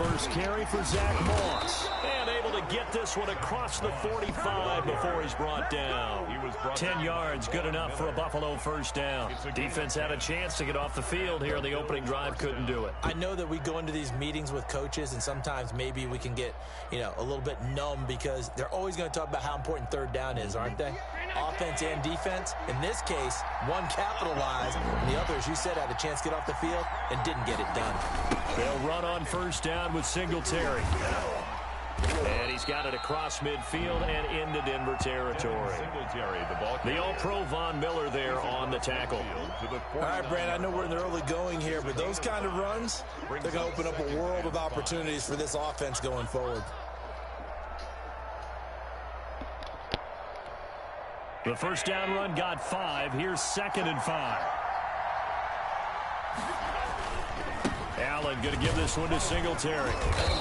first carry for Zach Moss. And able to get this one across the 45 before he's brought down. 10 yards, good enough for a Buffalo first down. Defense had a chance to get off the field here on the opening drive, couldn't do it. I know that we go into these meetings with coaches, and sometimes maybe we can get, a little bit numb because they're always going to talk about how important third down is, aren't they? Offense and defense. In this case, one capitalized, and the other, as you said, had a chance to get off the field and didn't get it done. They'll run on first down with Singletary. And he's got it across midfield and into Denver territory. The All-Pro Von Miller there on the tackle. All right, Brand, I know we're in the early going here, but those kind of runs, they're going to open up a world of opportunities for this offense going forward. The first down run got 5. Here's 2nd and 5. Allen going to give this one to Singletary.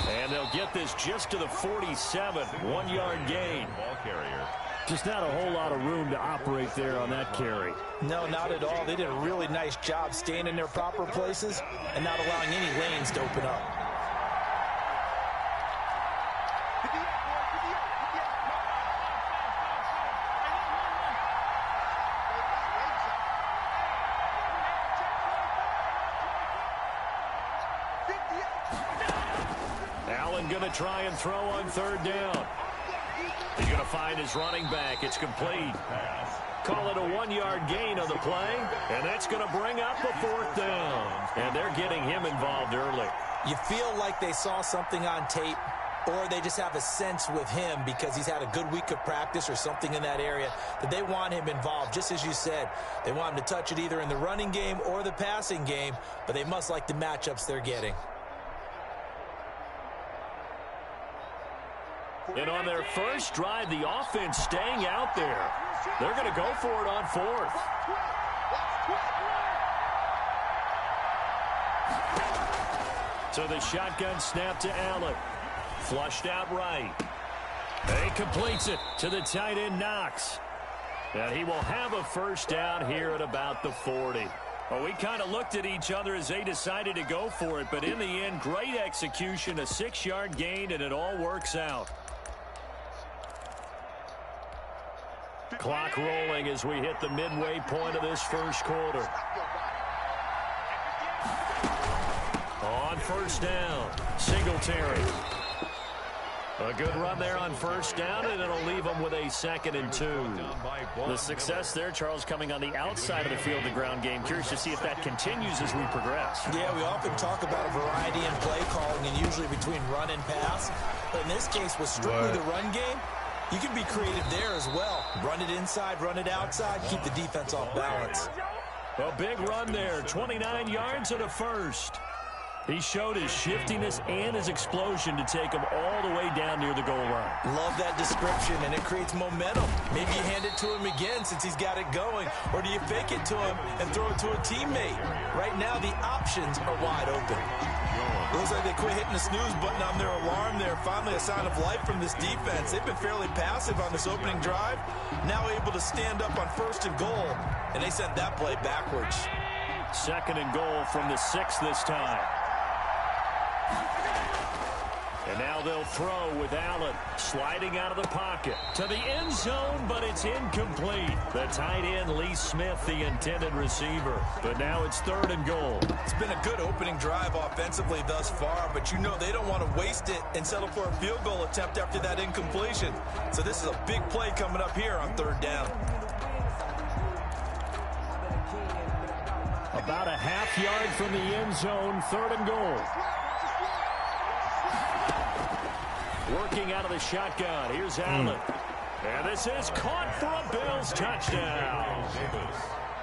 And they'll get this just to the 47. 1-yard gain. Ball carrier. Just not a whole lot of room to operate there on that carry. No, not at all. They did a really nice job staying in their proper places and not allowing any lanes to open up. Allen going to try and throw on third down. He's going to find his running back. It's complete. Call it a 1-yard gain on the play, and that's going to bring up a 4th down. And they're getting him involved early. You feel like they saw something on tape, or they just have a sense with him because he's had a good week of practice or something in that area that they want him involved. Just as you said, they want him to touch it either in the running game or the passing game, but they must like the matchups they're getting. And on their first drive, the offense staying out there. They're going to go for it on 4th. So the shotgun snap to Allen. Flushed out right. He completes it to the tight end Knox. And he will have a first down here at about the 40. Well, we kind of looked at each other as they decided to go for it. But in the end, great execution, a 6-yard gain, and it all works out. Clock rolling as we hit the midway point of this first quarter. On first down, Singletary. A good run there on first down, and it'll leave them with a 2nd and 2. The success there, Charles, coming on the outside of the field, the ground game. Curious to see if that continues as we progress. Yeah, we often talk about a variety in play calling and usually between run and pass. But in this case, with strictly the run game, you can be creative there as well. Run it inside, run it outside, keep the defense off balance. A big run there, 29 yards and a first. He showed his shiftiness and his explosion to take him all the way down near the goal line. Love that description, and it creates momentum. Maybe you hand it to him again since he's got it going, or do you fake it to him and throw it to a teammate? Right now, the options are wide open. Looks like they quit hitting the snooze button on their alarm there. Finally, a sign of life from this defense. They've been fairly passive on this opening drive. Now able to stand up on 1st and goal, and they sent that play backwards. 2nd and goal from the 6 this time. And now they'll throw with Allen sliding out of the pocket to the end zone, but it's incomplete. The tight end, Lee Smith, the intended receiver. But now it's 3rd and goal. It's been a good opening drive offensively thus far, but you know they don't want to waste it and settle for a field goal attempt after that incompletion. So this is a big play coming up here on 3rd down. About a half yard from the end zone, 3rd and goal. Working out of the shotgun. Here's Allen. And this is caught for a Bills touchdown.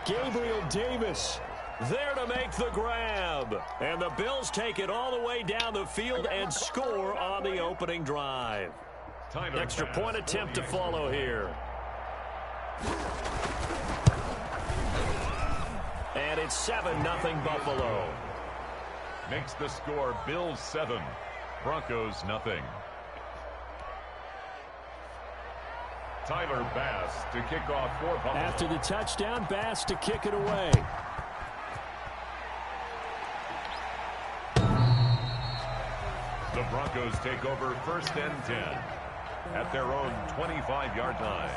Gabriel Davis there to make the grab. And the Bills take it all the way down the field and score on the opening drive. Extra point attempt to follow here. And it's 7-0 Buffalo. Makes the score Bills 7, Broncos 0. Tyler Bass to kick off for Buffalo. After the touchdown, Bass to kick it away. The Broncos take over 1st and 10 at their own 25-yard line.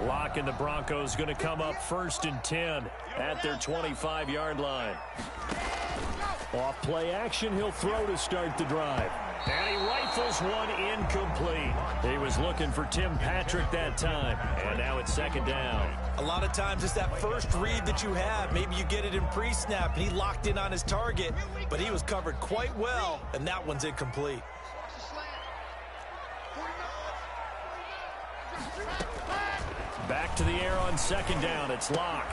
Lock and the Broncos going to come up 1st and 10 at their 25-yard line. Off play action, he'll throw to start the drive. And he rifles one incomplete. He was looking for Tim Patrick that time. And now it's 2nd down. A lot of times it's that first read that you have. Maybe you get it in pre-snap, and he locked in on his target, but he was covered quite well, and that one's incomplete. Back to the air on 2nd down. It's Locke.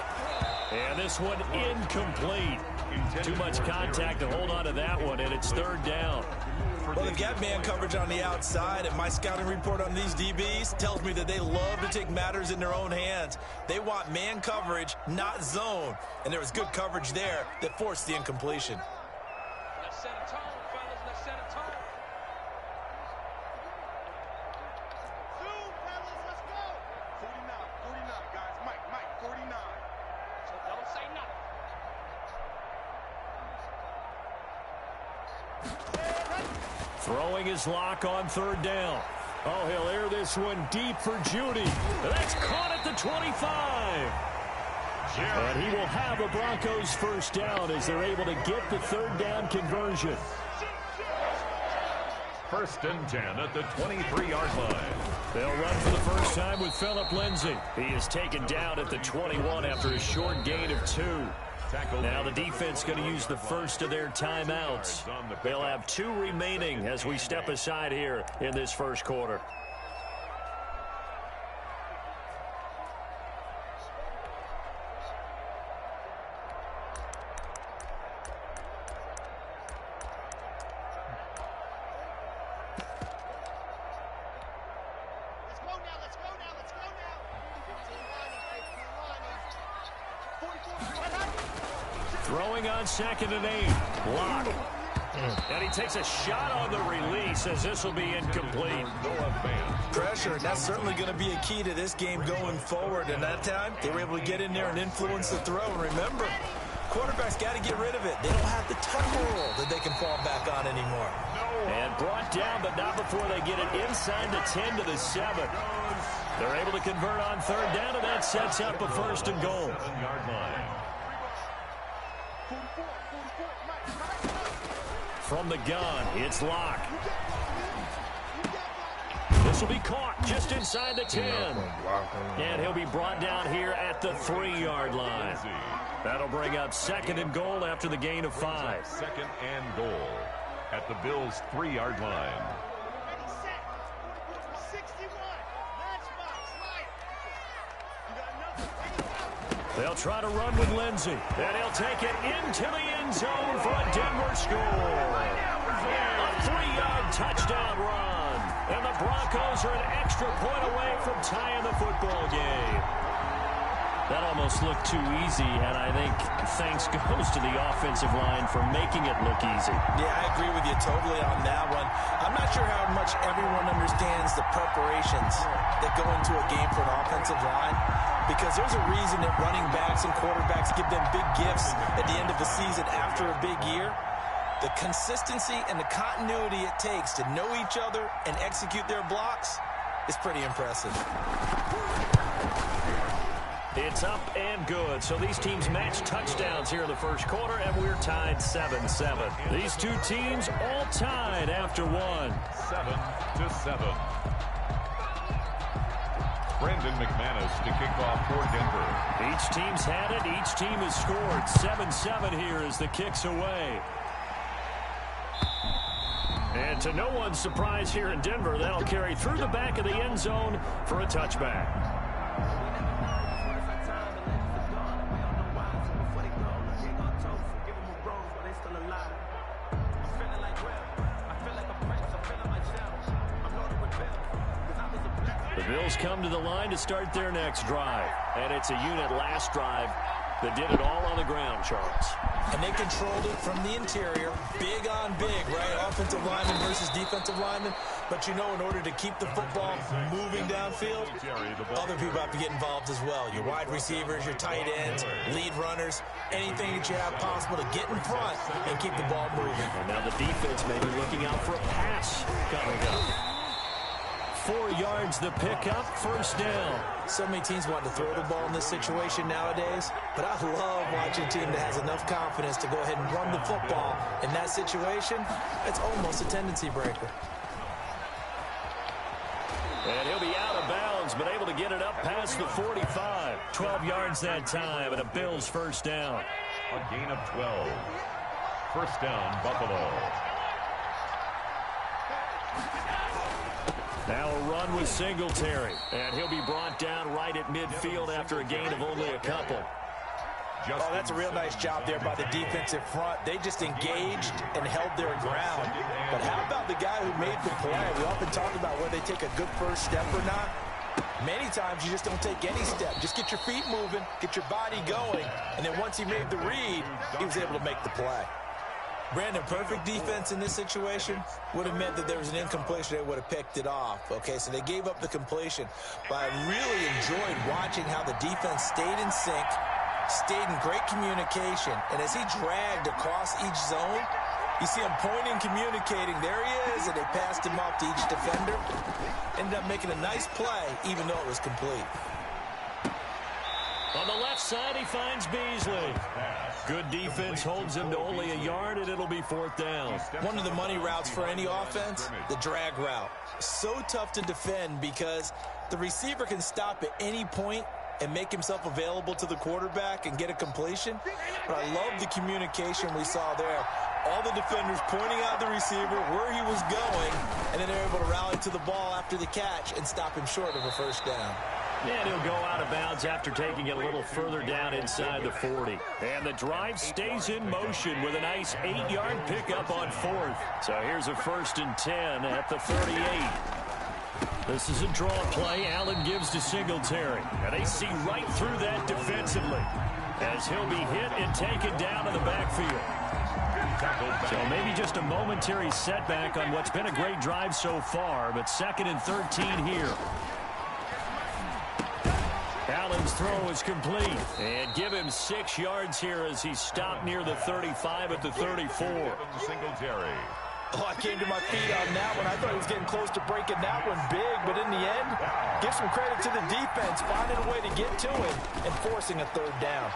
And this one incomplete. Too much contact to hold on to that one, and it's 3rd down. Well, they've got man coverage on the outside, and my scouting report on these DBs tells me that they love to take matters in their own hands. They want man coverage, not zone. And there was good coverage there that forced the incompletion. Let's set a tone, fellas. Let's set a tone. Zoom, fellas. Let's go. 49, guys. Mike, 49. So don't say nothing. Throwing his Lock on 3rd down. Oh, he'll air this one deep for Judy. That's caught at the 25. And he will have a Broncos 1st down as they're able to get the 3rd down conversion. 1st and 10 at the 23-yard line. They'll run for the first time with Phillip Lindsay. He is taken down at the 21 after a short gain of 2. Now the defense going to use the first of their timeouts. They'll have 2 remaining as we step aside here in this 1st quarter. Throwing on 2nd and 8. Lock. And he takes a shot on the release as this will be incomplete. Pressure, and that's certainly going to be a key to this game going forward. And that time, they were able to get in there and influence the throw. And remember, quarterbacks got to get rid of it. They don't have the tumble that they can fall back on anymore. And brought down, but not before they get it inside the 10 to the 7. They're able to convert on 3rd down, and that sets up a 1st and goal. From the gun, it's Lock. This will be caught just inside the 10. And he'll be brought down here at the 3-yard line. That'll bring up 2nd and goal after the gain of 5. 2nd and goal at the Bills' 3-yard line. They'll try to run with Lindsay. And he'll take it into the end zone for a Denver score. A 3-yard touchdown run. And the Broncos are an extra point away from tying the football game. That almost looked too easy, and I think thanks goes to the offensive line for making it look easy. Yeah, I agree with you totally on that one. I'm not sure how much everyone understands the preparations that go into a game for an offensive line, because there's a reason that running backs and quarterbacks give them big gifts at the end of the season after a big year. The consistency and the continuity it takes to know each other and execute their blocks is pretty impressive. It's up and good. So these teams match touchdowns here in the 1st quarter, and we're tied 7-7. These 2 teams all tied after 1. 7-7. Brandon McManus to kick off for Denver. Each team's had it. Each team has scored. 7-7 here as the kick's away. And to no one's surprise here in Denver, that'll carry through the back of the end zone for a touchback. The Bills come to the line to start their next drive. And it's a unit last drive that did it all on the ground, Charles. And they controlled it from the interior, big on big, right? Offensive lineman versus defensive lineman. But you know, in order to keep the football moving downfield, other people have to get involved as well. Your wide receivers, your tight ends, lead runners, anything that you have possible to get in front and keep the ball moving. And now the defense may be looking out for a pass coming up. 4 yards the pickup, first down. So many teams want to throw the ball in this situation nowadays, but I love watching a team that has enough confidence to go ahead and run the football in that situation. It's almost a tendency breaker. And he'll be out of bounds, but able to get it up past the 45. 12 yards that time, and a Bills first down. A gain of 12. First down, Buffalo. Now a run with Singletary, and he'll be brought down right at midfield after a gain of only a couple. Oh, that's a real nice job there by the defensive front. They just engaged and held their ground. But how about the guy who made the play? We often talk about whether they take a good first step or not. Many times you just don't take any step. Just get your feet moving, get your body going, and then once he made the read, he was able to make the play. Brandon, perfect defense in this situation would have meant that there was an incompletion. They would have picked it off. Okay, so they gave up the completion. But I really enjoyed watching how the defense stayed in sync, stayed in great communication. And as he dragged across each zone, you see him pointing, communicating. There he is, and they passed him off to each defender. Ended up making a nice play, even though it was complete. On the left side, he finds Beasley. Good defense holds him to only a yard, and it'll be fourth down. One of the money routes for any offense, the drag route. So tough to defend because the receiver can stop at any point and make himself available to the quarterback and get a completion. But I love the communication we saw there. All the defenders pointing out the receiver, where he was going, and then they're able to rally to the ball after the catch and stop him short of a first down. And he'll go out of bounds after taking it a little further down inside the 40. And the drive stays in motion with a nice 8-yard pickup on fourth. So here's a 1st and 10 at the 38. This is a draw play. Allen gives to Singletary. And they see right through that defensively as he'll be hit and taken down in the backfield. So maybe just a momentary setback on what's been a great drive so far, but 2nd and 13 here. Allen's throw is complete. And give him 6 yards here as he's stopped near the 35 at the 34. Singletary. Oh, I came to my feet on that one. I thought he was getting close to breaking that one big, but in the end, give some credit to the defense, finding a way to get to him and forcing a 3rd down.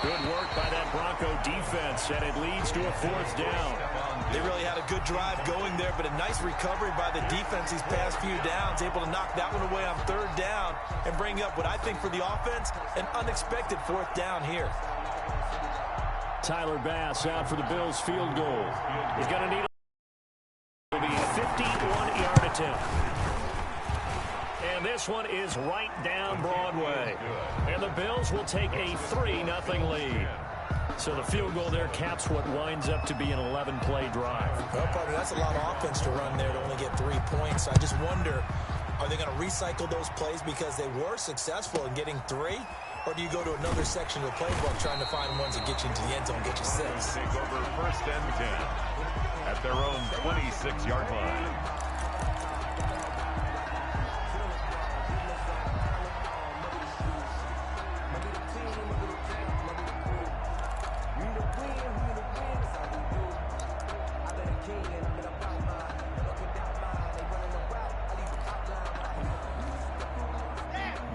Good work by that Bronco defense, and it leads to a 4th down. They really had a good drive going there, but a nice recovery by the defense these past few downs, able to knock that one away on 3rd down and bring up what I think for the offense, an unexpected 4th down here. Tyler Bass out for the Bills field goal. He's going to need a 51-yard attempt. And this one is right down Broadway. And the Bills will take a 3-0 lead. So the field goal there caps what winds up to be an 11-play drive. Well, partner, that's a lot of offense to run there to only get 3 points. I just wonder, are they going to recycle those plays because they were successful in getting 3? Or do you go to another section of the playbook trying to find ones that get you into the end zone, get you 6? Take over 1st and 10 at their own 26-yard line.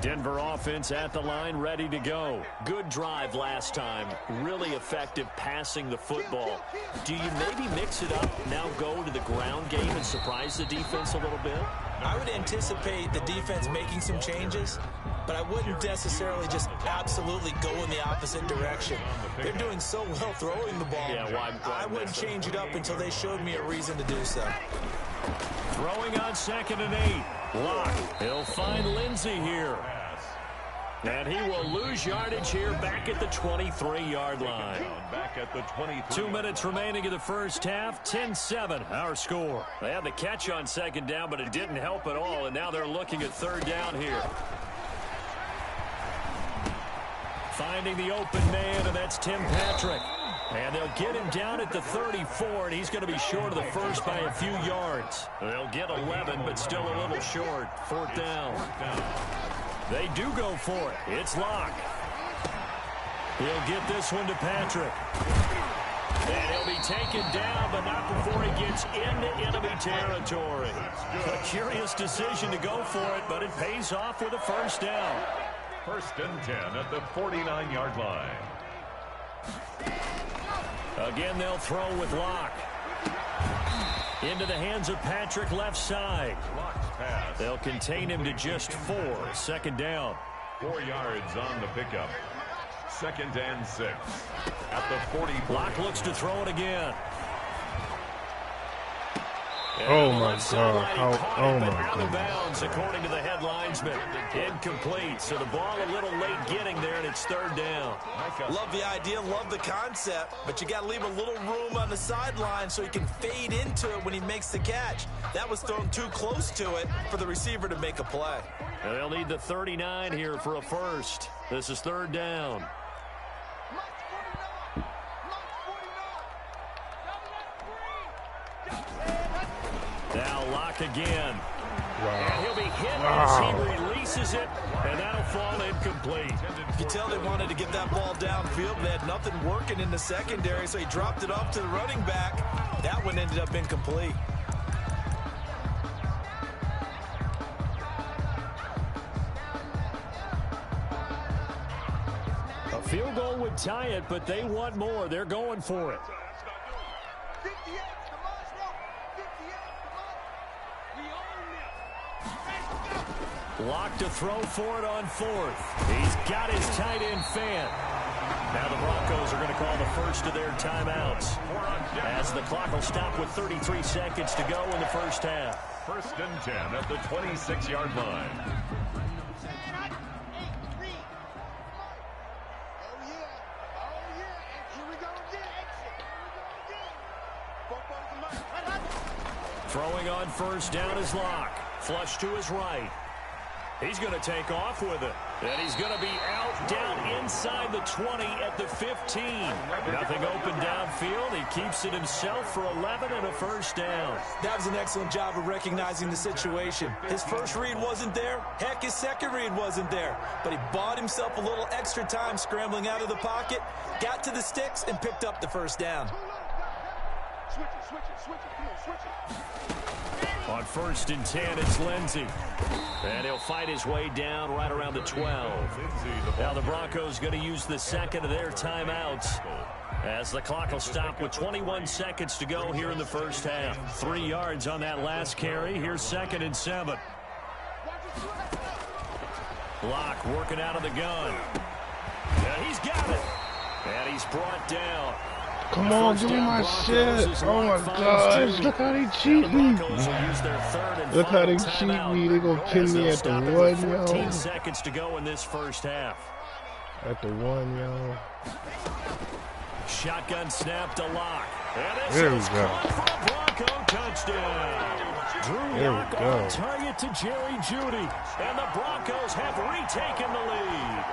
Denver offense at the line, ready to go. Good drive last time. Really effective passing the football. Do you maybe mix it up, now go to the ground game and surprise the defense a little bit? I would anticipate the defense making some changes, but I wouldn't necessarily just absolutely go in the opposite direction. They're doing so well throwing the ball. Yeah, why I wouldn't change it up until they showed me a reason to do so. Throwing on 2nd and 8. Lock. He'll find Lindsey here. And he will lose yardage here back at the 23-yard line. Back at the 23. 2 minutes remaining in the first half. 10-7, our score. They had the catch on second down, but it didn't help at all, and now they're looking at third down here. Finding the open man, and that's Tim Patrick. And they'll get him down at the 34, and he's going to be short of the first by a few yards. They'll get 11, but still a little short. Fourth down. They do go for it. It's Locke. He'll get this one to Patrick. And he'll be taken down, but not before he gets into enemy territory. A curious decision to go for it, but it pays off with a first down. First and 10 at the 49-yard line. Again, they'll throw with Locke. Into the hands of Patrick left side. They'll contain him to just 4. Second down. 4 yards on the pickup. Second and 6 at the 40. Locke looks to throw it again. Oh my God. Oh my Out of God. bounds, according to the head linesman. Incomplete. So the ball a little late getting there, and it's third down. Love the idea, love the concept, but you got to leave a little room on the sideline so he can fade into it when he makes the catch. That was thrown too close to it for the receiver to make a play. And they'll need the 39 here for a first. This is third down. Now Locke again. Wow. And he'll be hit as he releases it, and that'll fall incomplete. You can tell they wanted to get that ball downfield. They had nothing working in the secondary, so he dropped it off to the running back. That one ended up incomplete. A field goal would tie it, but they want more. They're going for it. 58, come on, bro. 58, come on. We own this. Locke to throw for it on fourth. He's got his tight end fan. Now the Broncos are going to call the first of their timeouts, as the clock will stop with 33 seconds to go in the first half. First and 10 at the 26-yard line. Throwing on first down is Locke. Flush to his right. He's going to take off with it. And he's going to be out down inside the 20 at the 15. Nothing open downfield. He keeps it himself for 11 and a first down. That was an excellent job of recognizing the situation. His first read wasn't there. Heck, his second read wasn't there. But he bought himself a little extra time scrambling out of the pocket, got to the sticks, and picked up the first down. Switch it, come on, switch it. On first and 10, it's Lindsey. And he'll fight his way down right around the 12. Now the Broncos going to use the second of their timeouts, as the clock will stop with 21 seconds to go here in the first half. 3 yards on that last carry. Here's second and 7. Locke working out of the gun. And he's got it. And he's brought down. Come on, give me my shit. Oh my gosh, look how they cheat me. Look how they cheat me. They gonna pin me at the 1, yo. 15 seconds to go in this first half. At the 1, yo. Shotgun snap to Locke. And this There we is go. caught for a Bronco touchdown. Drew There we Locke go. on target to Jerry Jeudy. And the Broncos have retaken the lead.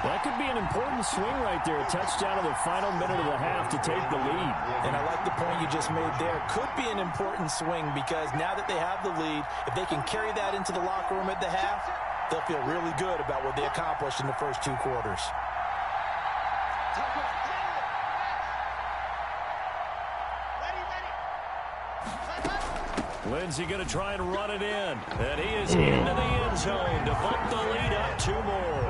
That could be an important swing right there. A touchdown in the final minute of the half to take the lead. And I like the point you just made there. Could be an important swing, because now that they have the lead, if they can carry that into the locker room at the half, they'll feel really good about what they accomplished in the first 2 quarters. Lindsey going to try and run it in. And he is into the end zone to bump the lead up 2 more.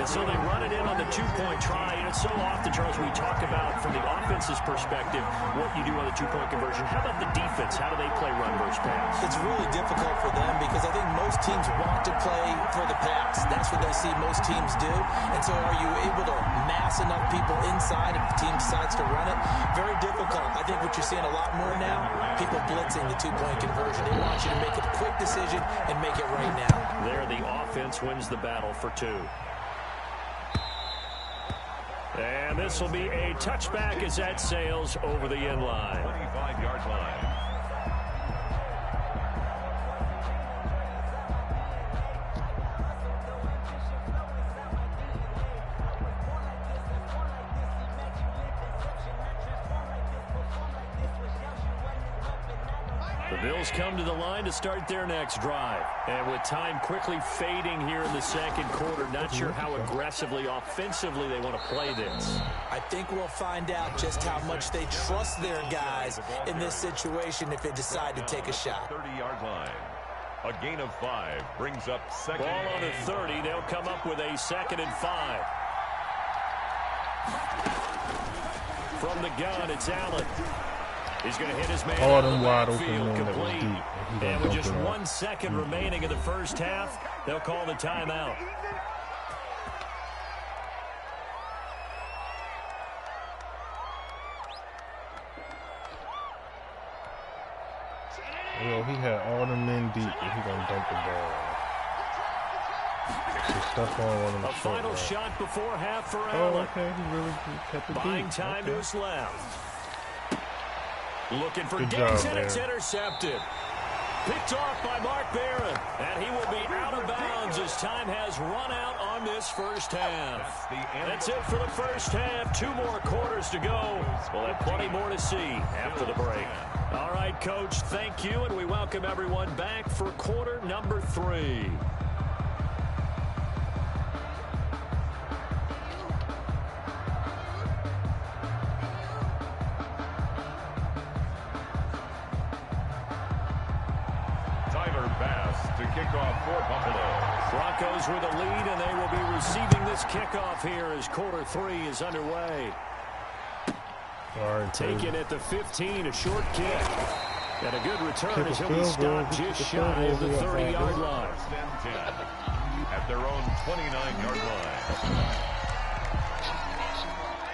And so they run it in on the 2-point try. And it's so often, Charles, we talk about from the offense's perspective what you do on the 2-point conversion. How about the defense? How do they play run versus pass? It's really difficult for them, because I think most teams want to play for the pass. That's what they see most teams do. And so are you able to mass enough people inside if the team decides to run it? Very difficult. I think what you're seeing a lot more now, people blitzing the two-point conversion. They want you to make a quick decision and make it right now. There, the offense wins the battle for 2. And this will be a touchback as that sails over the end line. 25-yard line. The Bills come to the line to start their next drive. And with time quickly fading here in the second quarter, not sure how aggressively, offensively they want to play this. I think we'll find out just how much they trust their guys in this situation if they decide to take a shot. 30-yard line. A gain of 5 brings up second. Ball on the 30. They'll come up with a 2nd and 5. From the gun, it's Allen. He's going to hit his man All out of them the wide backfield, open complete. And with just 1 second remaining in the first half, they'll call the timeout. Yo, he had all the men deep, and he gonna dunk the ball. So stuff on him. A final shot before half for Oh, Allen. okay, he really kept it Buying deep. time to his left. Looking for Good Diggs, job, and it's man. intercepted. Picked off by Mark Barron. And he will be out of bounds as time has run out on this first half. That's it for the first half. 2 more quarters to go. We'll have plenty more to see after the break. All right, Coach, thank you, and we welcome everyone back for quarter number 3. To kick off for Buffalo. Broncos with a lead, and they will be receiving this kickoff here as quarter 3 is underway. All right, Taken at the 15, a short kick. And a good return Kick as a he'll be field stopped goal. just Kick a shy field of the goal. 30-yard line. First and 10 at their own 29-yard line.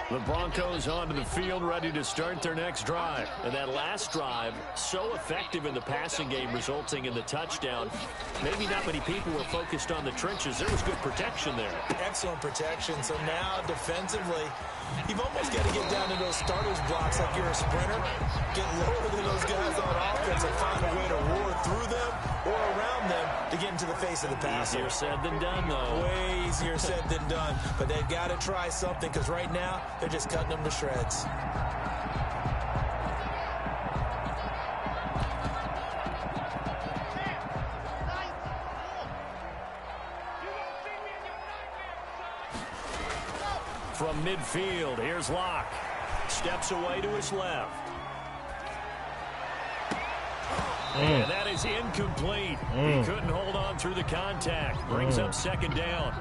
The Broncos onto the field, ready to start their next drive. And that last drive, so effective in the passing game, resulting in the touchdown. Maybe not many people were focused on the trenches. There was good protection there. Excellent protection. So now, defensively, you've almost got to get down to those starters blocks like you're a sprinter. Get lower than those guys on offense and find a way to roar through them or around them to get into the face of the passer. Easier said than done, though. Way easier said than done. But they've got to try something because right now, they're just cutting them to shreds. From midfield, here's Locke. Steps away to his left. And that is incomplete. He couldn't hold on through the contact. Brings up 2nd down.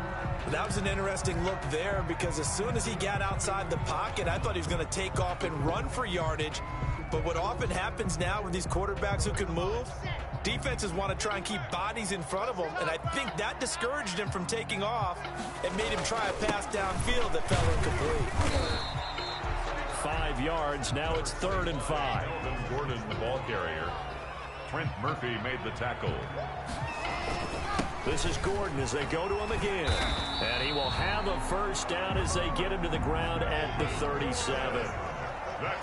That was an interesting look there because as soon as he got outside the pocket, I thought he was going to take off and run for yardage. But what often happens now with these quarterbacks who can move, defenses want to try and keep bodies in front of them, and I think that discouraged him from taking off and made him try a pass downfield that fell incomplete. 5 yards. Now it's 3rd and 5. Melvin Gordon, the ball carrier. Trent Murphy made the tackle. This is Gordon as they go to him again. And he will have a first down as they get him to the ground at the 37.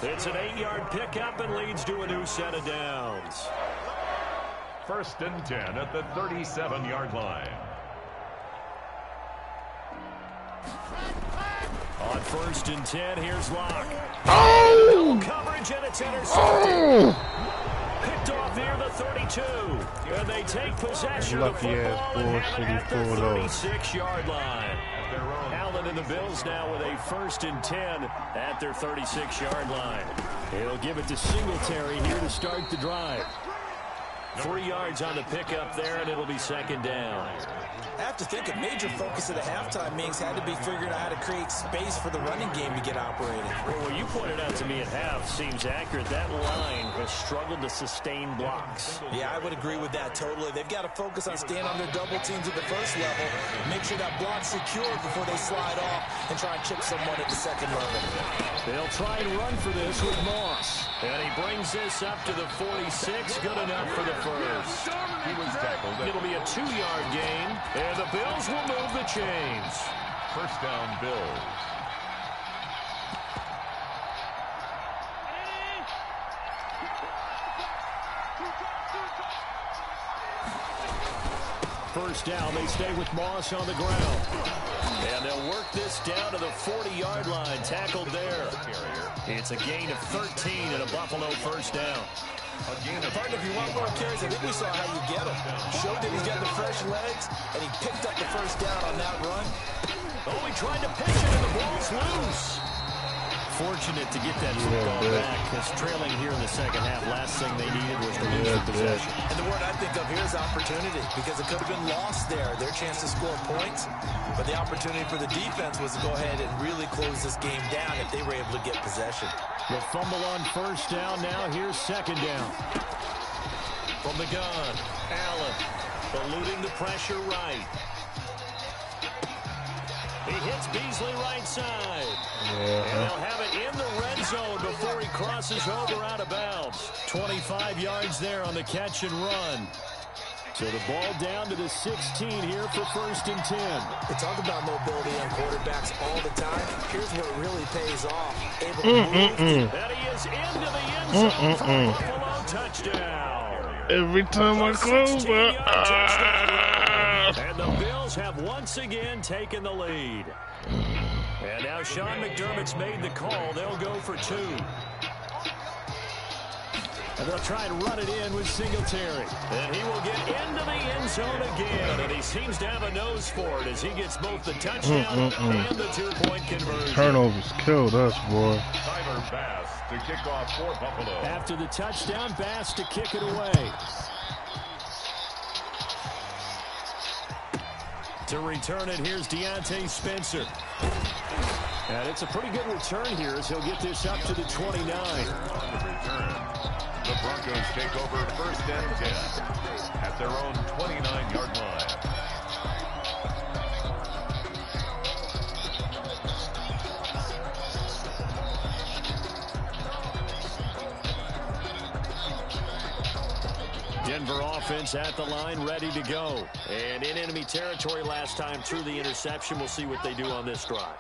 It's an 8-yard pickup and leads to a new set of downs. 1st and 10 at the 37-yard line. On 1st and 10, here's Locke. Oh! Coverage, and it's intercepted. Picked off near the 32. And they take possession of the football and have it at the 36-yard line. Allen and the Bills now with a 1st and 10 at their 36-yard line. He'll give it to Singletary here to start the drive. 3 yards on the pickup there, and it'll be second down. I have to think a major focus of the halftime meetings had to be figuring out how to create space for the running game to get operating. Well, what you pointed out to me at half seems accurate. That line has struggled to sustain blocks. Yeah, I would agree with that totally. They've got to focus on staying on their double teams at the first level, make sure that block's secured before they slide off and try and chip someone at the second level. They'll try and run for this with Moss. And he brings this up to the 46. Good enough for the first. He was tackled. It'll be a 2-yard gain, and the Bills will move the chains. First down, Bills. First down, they stay with Moss on the ground. And they'll work this down to the 40-yard line. Tackled there. It's a gain of 13 and a Buffalo first down. Partner, if you want more carries, I think we saw how you get him. Showed that he's got the fresh legs, and he picked up the first down on that run. Oh, he tried to pitch it, and the ball's loose. Fortunate to get that football back, because trailing here in the second half, last thing they needed was to lose the possession. And the word I think of here is opportunity, because it could have been lost there, their chance to score points. But the opportunity for the defense was to go ahead and really close this game down if they were able to get possession. The fumble on first down. Now here's second down. From the gun, Allen eluding the pressure right. He hits Beasley right side. And they'll have it in the red zone before he crosses over out of bounds. 25 yards there on the catch and run. So the ball down to the 16 here for first and 10. We talk about mobility on quarterbacks all the time. Here's where it really pays off. Able to move. And he is into the end zone for a Buffalo touchdown. Every time I close And the Bills have once again taken the lead. And now Sean McDermott's made the call. They'll go for 2. And they'll try and run it in with Singletary. And he will get into the end zone again. And he seems to have a nose for it as he gets both the touchdown and the 2-point conversion. Turnovers killed us, boy. Tyler Bass to kick off for Buffalo. After the touchdown, Bass to kick it away. To return it, here's Deontay Spencer. And it's a pretty good return here as he'll get this up to the 29. The Broncos take over first and 10 at their own 29-yard line. Denver offense at the line, ready to go. And in enemy territory last time through the interception. We'll see what they do on this drive.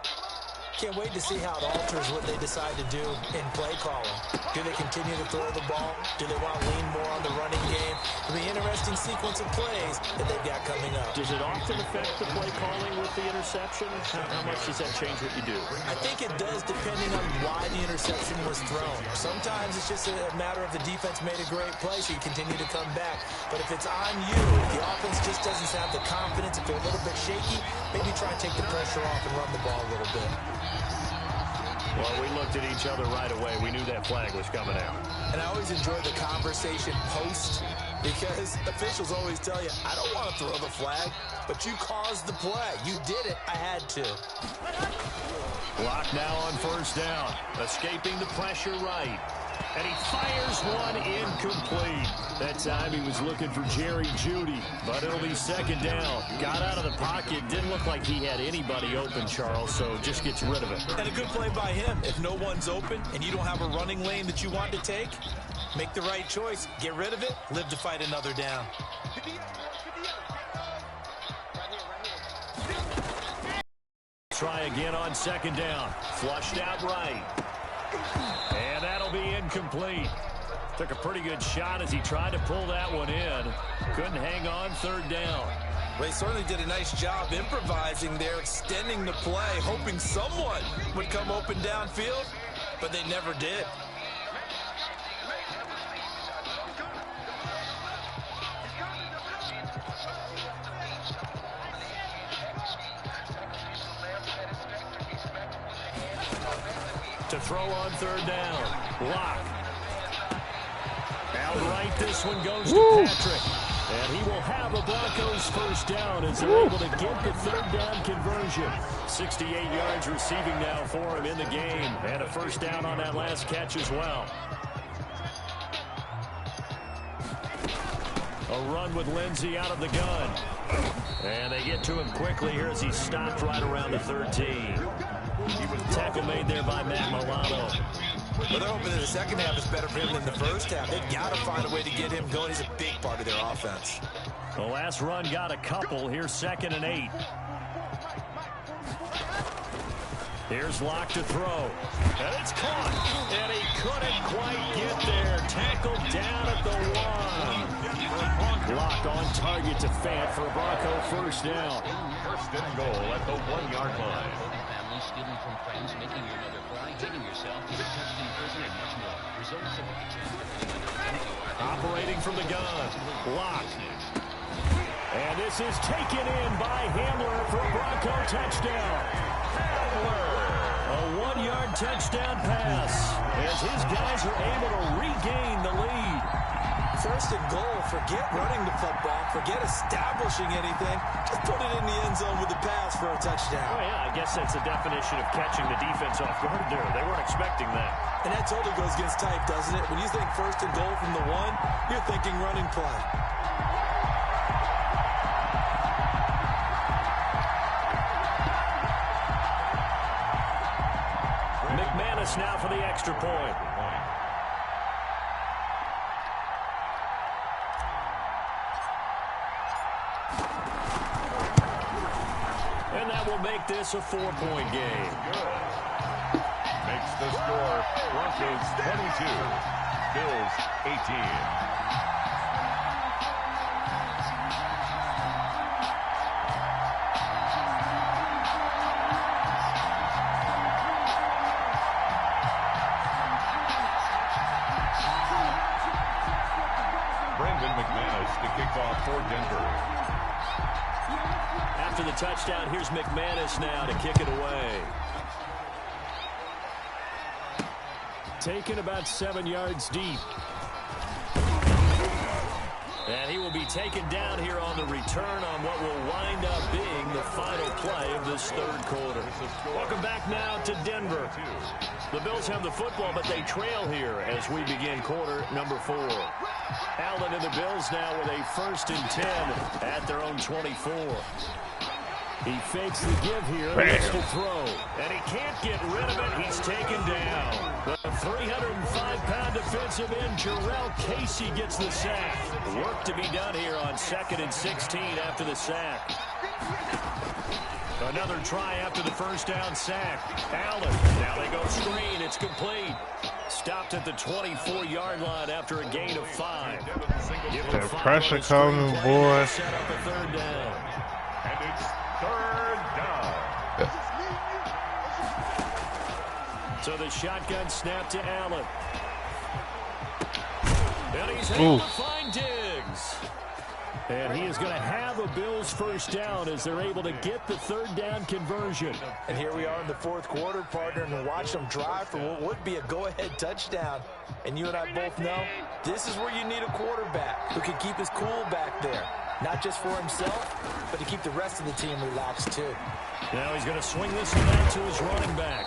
Can't wait to see how it alters what they decide to do in play calling. Do they continue to throw the ball? Do they want to lean more on the running game? It'll be an interesting sequence of plays that they've got coming up. Does it often affect the play calling with the interception? How much does that change what you do? I think it does depending on why the interception was thrown. Sometimes it's just a matter of the defense made a great play, so you continue to come back. But if it's on you, if the offense just doesn't have the confidence, if they're a little bit shaky, maybe try and take the pressure off and run the ball a little bit. Well, we looked at each other right away. We knew that flag was coming out. And I always enjoy the conversation post because officials always tell you, I don't want to throw the flag, but you caused the play. You did it. I had to. Block now on first down. Escaping the pressure right. And he fires one incomplete. That time he was looking for Jerry Jeudy, but it'll be second down. Got out of the pocket. Didn't look like he had anybody open, Charles, so just gets rid of it. And a good play by him. If no one's open and you don't have a running lane that you want to take, make the right choice. Get rid of it. Live to fight another down. Try again on second down. Flushed out right. And that'll be incomplete. Took a pretty good shot as he tried to pull that one in. Couldn't hang on third down. Well, he certainly did a nice job improvising there, extending the play, hoping someone would come open downfield, but they never did. To throw on third down. Lock. Out right this one goes to Patrick. And he will have a Broncos first down as they're able to get the third down conversion. 68 yards receiving now for him in the game. And a first down on that last catch as well. A run with Lindsey out of the gun. And they get to him quickly here as he's stopped right around the 13. Tackle made there by Matt Milano. Well, they're hoping that the second half is better for him than the first half. They've got to find a way to get him going. He's a big part of their offense. The last run got a couple. Here's 2nd and 8. Here's Locke to throw. And it's caught. And he couldn't quite get there. Tackled down at the 1. Locke on target to Fant for a Bronco first down. First and goal at the 1-yard line. Stealing from friends, making your mother cry, hitting yourself, getting touched in prison, and much more. Results of operating from the gun. Locke. And this is taken in by Hamler for a Bronco touchdown. A 1-yard touchdown pass as his guys are able to regain the lead. First and goal, forget running the football, forget establishing anything. Just put it in the end zone with the pass for a touchdown. Oh, yeah, I guess that's the definition of catching the defense off guard there. They weren't expecting that. And that totally goes against type, doesn't it? When you think first and goal from the 1, you're thinking running play. McManus now for the extra point. And that will make this a 4-point game. Makes the score Broncos 22, Bills 18. McManus to kick off for Denver. After the touchdown, here's McManus now to kick it away. Taken about 7 yards deep. And he will be taken down here on the return on what will wind up being the final play of this third quarter. Welcome back now to Denver. The Bills have the football, but they trail here as we begin quarter number 4. Allen and the Bills now with a 1st and 10 at their own 24. He fakes the give here, looks to throw, and he can't get rid of it. He's taken down. The 305-pound defensive end, Jarrell Casey, gets the sack. Work to be done here on 2nd and 16 after the sack. Another try after the first down sack. Allen, now they go screen. It's complete. Stopped at the 24-yard line after a gain of 5. That pressure coming, boy. Set up a 3rd down. And it's 3rd down. So the shotgun snap to Allen. And he's able to find Diggs. And he is going to have a Bills first down as they're able to get the 3rd down conversion. And here we are in the 4th quarter, partner, and watch them drive for what would be a go-ahead touchdown. And you and I both know this is where you need a quarterback who can keep his cool back there. Not just for himself, but to keep the rest of the team relaxed too. Now he's going to swing this one out to his running back.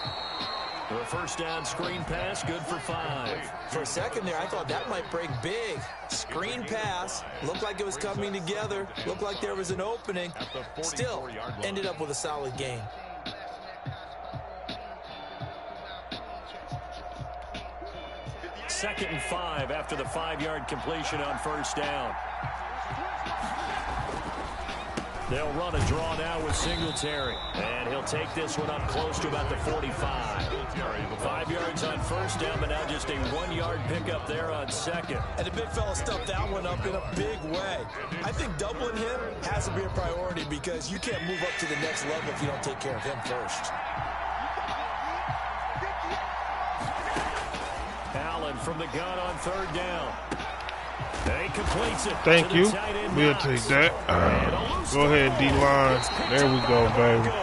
For a first down screen pass, good for 5. For a second there, I thought that might break big. Screen pass, looked like it was coming together, looked like there was an opening. Still, ended up with a solid gain. Second and 5 after the 5-yard completion on first down. They'll run a draw now with Singletary. And he'll take this one up close to about the 45. 5 yards on first down, but now just a 1-yard pickup there on second. And the big fella stuffed that one up in a big way. I think doubling him has to be a priority because you can't move up to the next level if you don't take care of him first. Allen from the gun on 3rd down. And he completes it. Thank you. We'll take that. Go ahead, D-line. There we go, baby.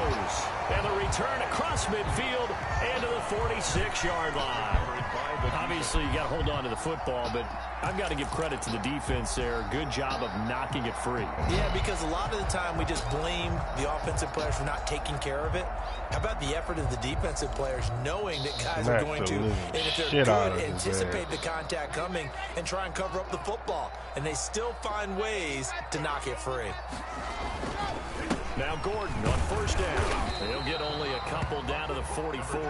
And the return across midfield and to the 46-yard line. Obviously, you got to hold on to the football, but I've got to give credit to the defense there. Good job of knocking it free. Yeah, because a lot of the time we just blame the offensive players for not taking care of it. How about the effort of the defensive players knowing that guys are going to, and if they're good, anticipate the contact coming and try and cover up the football. And they still find ways to knock it free. Now Gordon on first down. He'll get only a couple down to the 44.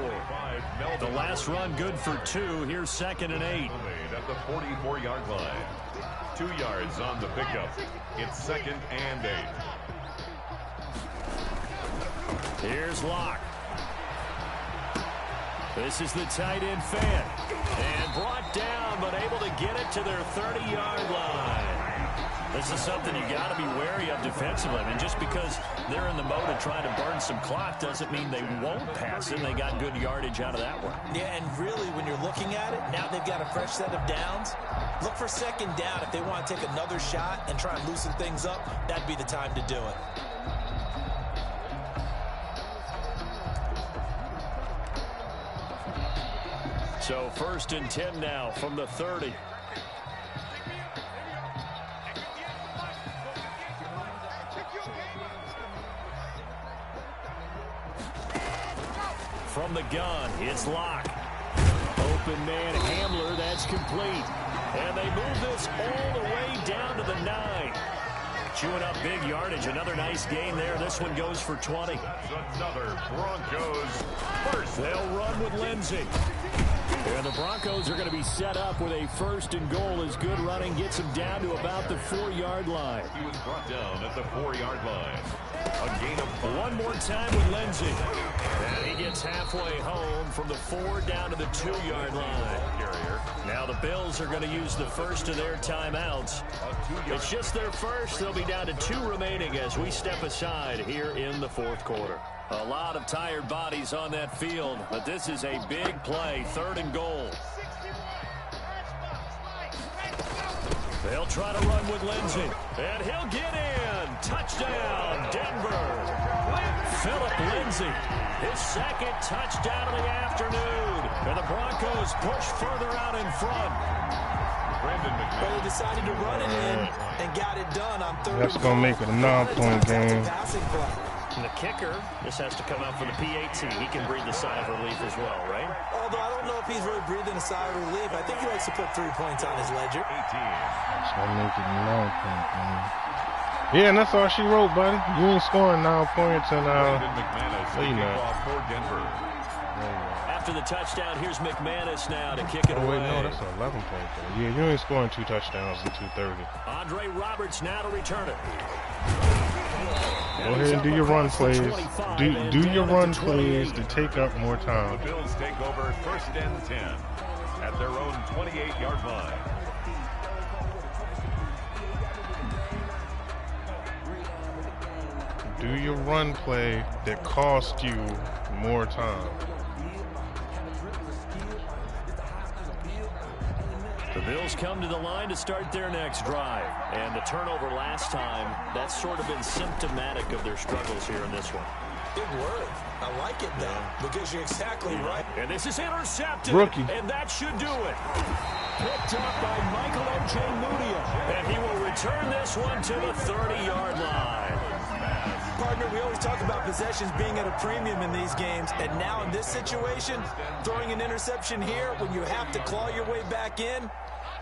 The last run good for 2. Here's 2nd and 8. At the 44-yard line. 2 yards on the pickup. It's 2nd and 8. Here's Locke. This is the tight end fan. And brought down, but able to get it to their 30-yard line. This is something you got to be wary of defensively. I mean, just because they're in the mode of trying to burn some clock doesn't mean they won't pass it. They got good yardage out of that one. Yeah, and really, when you're looking at it, now they've got a fresh set of downs. Look for 2nd down. If they want to take another shot and try and loosen things up, that'd be the time to do it. So 1st and 10 now from the 30. From the gun, it's Locke. Open man Hamler, that's complete. And they move this all the way down to the 9. Chewing up big yardage. Another nice gain there. This one goes for 20. Another Broncos first. They'll run with Lindsey. And the Broncos are going to be set up with a 1st and goal as good running gets him down to about the 4-yard line. He was brought down at the 4-yard line. A gain of 5. One more time with Lindsey. And he gets halfway home from the 4 down to the 2-yard line. Now the Bills are going to use the first of their timeouts. It's just their first. They'll be down to 2 remaining as we step aside here in the 4th quarter. A lot of tired bodies on that field, but this is a big play, 3rd and goal. They'll try to run with Lindsey, and he'll get in. Touchdown, Denver. Philip Lindsey, his 2nd touchdown of the afternoon. And the Broncos push further out in front. Well, they decided to run it in and got it done on 3rd. That's going to make it a 9-point game. And the kicker, this has to come out for the PAT. He can breathe a sigh of relief as well, right? Although I don't know if he's really breathing a sigh of relief. I think he likes to put 3 points on his ledger. 18. That's going to make it a 9-point game. Yeah, and that's all she wrote, buddy. You ain't scoring 9 points and for Denver. After the touchdown, here's McManus now to kick it away. Wait, no, that's an 11-point game. Yeah, you ain't scoring 2 touchdowns in 2:30. Andre Roberts now to return it. Go ahead and do your run plays. Do your run plays to take up more time. The Bills take over 1st and 10 at their own 28-yard line. Do your run play that costs you more time. The Bills come to the line to start their next drive. And the turnover last time, that's sort of been symptomatic of their struggles here in this one. Big word. I like it, though, because you're exactly right. And this is intercepted. Rookie. And that should do it. Picked up by Michael Ojemudia. And he will return this one to the 30-yard line. Partner, we always talk about possessions being at a premium in these games, and now in this situation, throwing an interception here when you have to claw your way back in,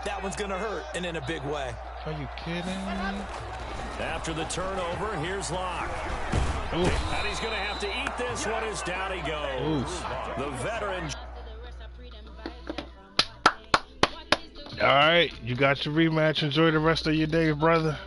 that one's going to hurt, and in a big way. Are you kidding me? After the turnover, here's Locke. Oof. And he's going to have to eat this one as down he goes. Oof. The veteran. All right, you got your rematch. Enjoy the rest of your day, brother.